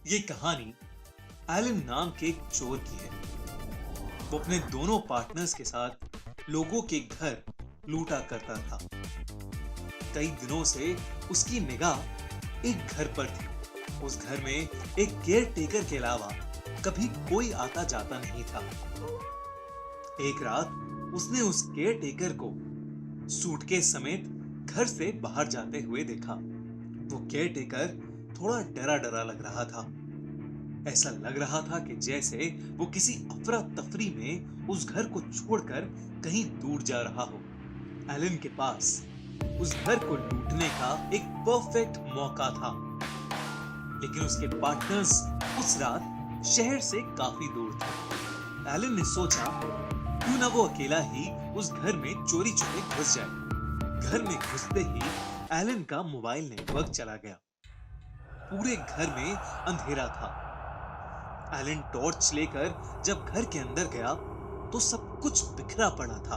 ये कहानी एलन नाम के एक चोर की है। वो अपने दोनों पार्टनर्स के साथ लोगों के घर लूटा करता था। कई दिनों से उसकी निगाह एक घर पर थी। उस घर में एक केयर टेकर के अलावा कभी कोई आता जाता नहीं था। एक रात उसने उस केयर टेकर को सूटकेस समेत घर से बाहर जाते हुए देखा। वो केयर टेकर थोड़ा डरा डरा लग रहा था। ऐसा लग रहा था कि जैसे वो किसी अफरा तफरी में उस घर को छोड़कर कहीं दूर जा रहा हो। एलन के पास उस घर को लूटने का एक परफेक्ट मौका था, लेकिन उसके पार्टनर्स उस रात शहर से काफी दूर थे। एलन ने सोचा क्यों ना वो अकेला ही उस घर में चोरी छुपे घुस जाए। घर में घुसते ही एलन का मोबाइल नेटवर्क चला गया। पूरे घर में अंधेरा था। एलन टॉर्च लेकर जब घर के अंदर गया तो सब कुछ बिखरा पड़ा था।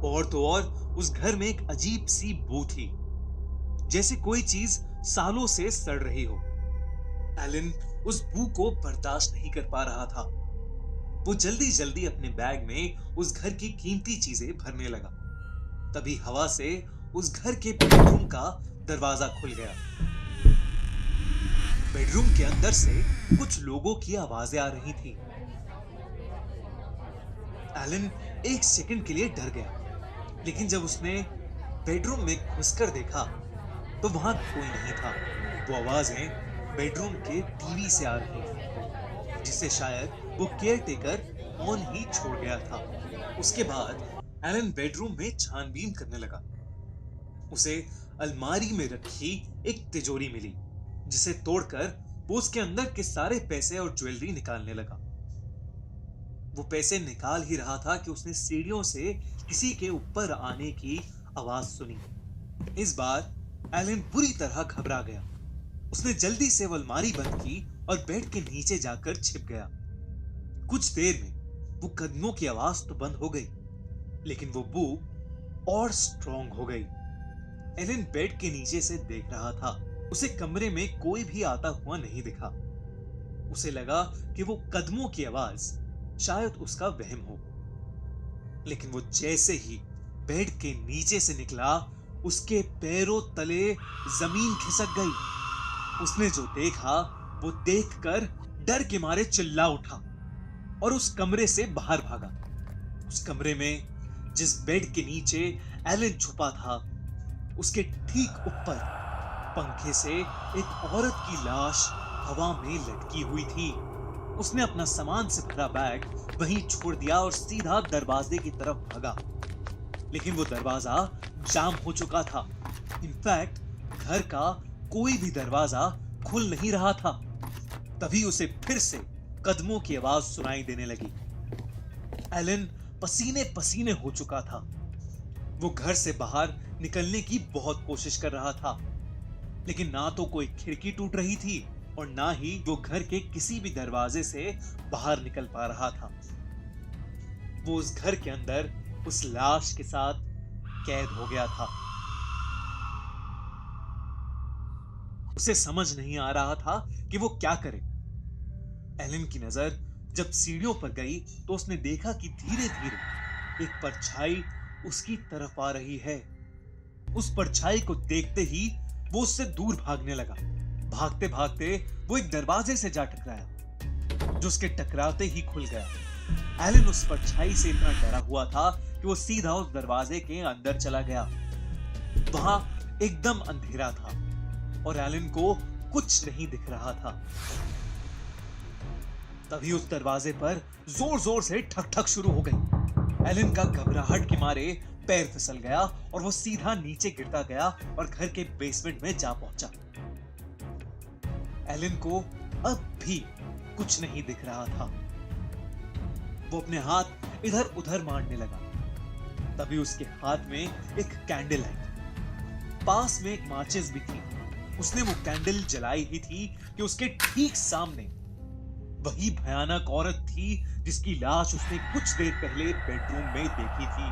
और तो और उस घर में एक अजीब सी बू थी, जैसे कोई चीज सालों से सड़ रही हो। एलन उस बू को बर्दाश्त नहीं कर पा रहा था। वो जल्दी जल्दी अपने बैग में उस घर की कीमती चीजें भरने लगा। तभी हवा से उस घर के बेडरूम का दरवाजा खुल गया। बेडरूम के अंदर से कुछ लोगों की आवाजें आ रही थी। एलन एक सेकंड के लिए डर गया, लेकिन जब उसने बेडरूम में घुसकर देखा तो वहां कोई नहीं था। वो आवाजें बेडरूम के टीवी से आ रही थी, जिसे शायद वो केयर टेकर ऑन ही छोड़ गया था। उसके बाद एलन बेडरूम में छानबीन करने लगा। उसे अलमारी में रखी एक तिजोरी मिली, जिसे तोड़कर वो उसके अंदर के सारे पैसे और ज्वेलरी निकालने लगा। वो पैसे निकाल ही रहा था कि उसने सीढ़ियों से किसी के ऊपर आने की आवाज सुनी। इस बार एलन बुरी तरह घबरा गया। उसने जल्दी से वो अलमारी बंद की और बेड के नीचे जाकर छिप गया। कुछ देर में वो कदमों की आवाज तो बंद हो गई, लेकिन वो बू और स्ट्रॉन्ग हो गई। एलन बेड के नीचे से देख रहा था। उसे कमरे में कोई भी आता हुआ नहीं दिखा। उसे लगा कि वो कदमों की आवाज शायद उसका वहम हो, लेकिन वो जैसे ही बेड के नीचे से निकला, उसके पैरों तले जमीन खिसक गई। उसने जो देखा वो देखकर डर के मारे चिल्ला उठा और उस कमरे से बाहर भागा। उस कमरे में जिस बेड के नीचे एलन छुपा था, उसके ठीक ऊपर पंखे से एक औरत की लाश हवा में लटकी हुई थी। उसने अपना सामान से भरा बैग वहीं छोड़ दिया और सीधा दरवाजे की तरफ भागा, लेकिन वो दरवाजा जाम हो चुका था। इनफैक्ट घर का कोई भी दरवाजा खुल नहीं रहा था। तभी उसे फिर से कदमों की आवाज सुनाई देने लगी। एलन पसीने पसीने हो चुका था। वो घर से बाहर निकलने की बहुत कोशिश कर रहा था, लेकिन ना तो कोई खिड़की टूट रही थी और ना ही वो घर के किसी भी दरवाजे से बाहर निकल पा रहा था। वो उस घर के अंदर उस लाश के साथ कैद हो गया था। उसे समझ नहीं आ रहा था कि वो क्या करे। एलन की नजर जब सीढ़ियों पर गई तो उसने देखा कि धीरे धीरे एक परछाई उसकी तरफ आ रही है। उस परछाई को देखते ही वो उससे दूर भागने लगा। भागते भागते वो एक दरवाजे से जा टकराया, जो उसके टकराते ही खुल गया। एलन उस परछाई से इतना डरा हुआ था कि वो सीधा उस दरवाजे के अंदर चला गया। वहां एकदम अंधेरा था और एलन को कुछ नहीं दिख रहा था। तभी उस दरवाजे पर जोर जोर से ठक ठक शुरू हो गई। एलन का घबराहट के मारे पैर फिसल गया और वो सीधा नीचे गिरता गया और घर के बेसमेंट में जा पहुंचा। एलन को अब भी कुछ नहीं दिख रहा था। वो अपने हाथ इधर उधर मारने लगा। तभी उसके हाथ में एक कैंडल आई। पास में एक माचिस भी थी। उसने वो कैंडल जलाई ही थी कि उसके ठीक सामने वही भयानक औरत थी जिसकी लाश उसने कुछ देर पहले बेडरूम में देखी थी।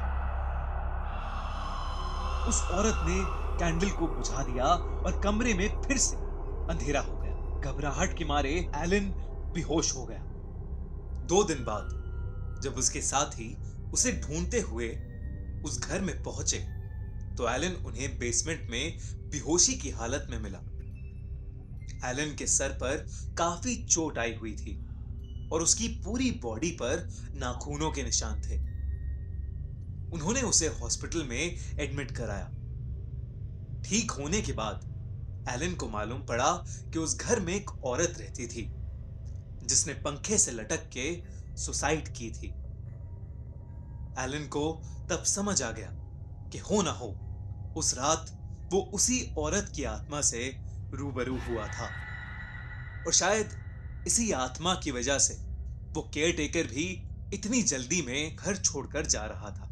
उस औरत ने कैंडल को बुझा दिया और कमरे में फिर से अंधेरा हो गया। घबराहट के मारे एलन बेहोश हो गया। 2 दिन बाद जब उसके साथी उसे ढूंढते हुए उस घर में पहुंचे तो एलन उन्हें बेसमेंट में बेहोशी की हालत में मिला। एलन के सर पर काफी चोट आई हुई थी और उसकी पूरी बॉडी पर नाखूनों के निशान थे। उन्होंने उसे हॉस्पिटल में एडमिट कराया। ठीक होने के बाद एलन को मालूम पड़ा कि उस घर में एक औरत रहती थी जिसने पंखे से लटक के सुसाइड की थी। एलन को तब समझ आ गया कि हो ना हो उस रात वो उसी औरत की आत्मा से रूबरू हुआ था और शायद इसी आत्मा की वजह से वो केयर टेकर भी इतनी जल्दी में घर छोड़कर जा रहा था।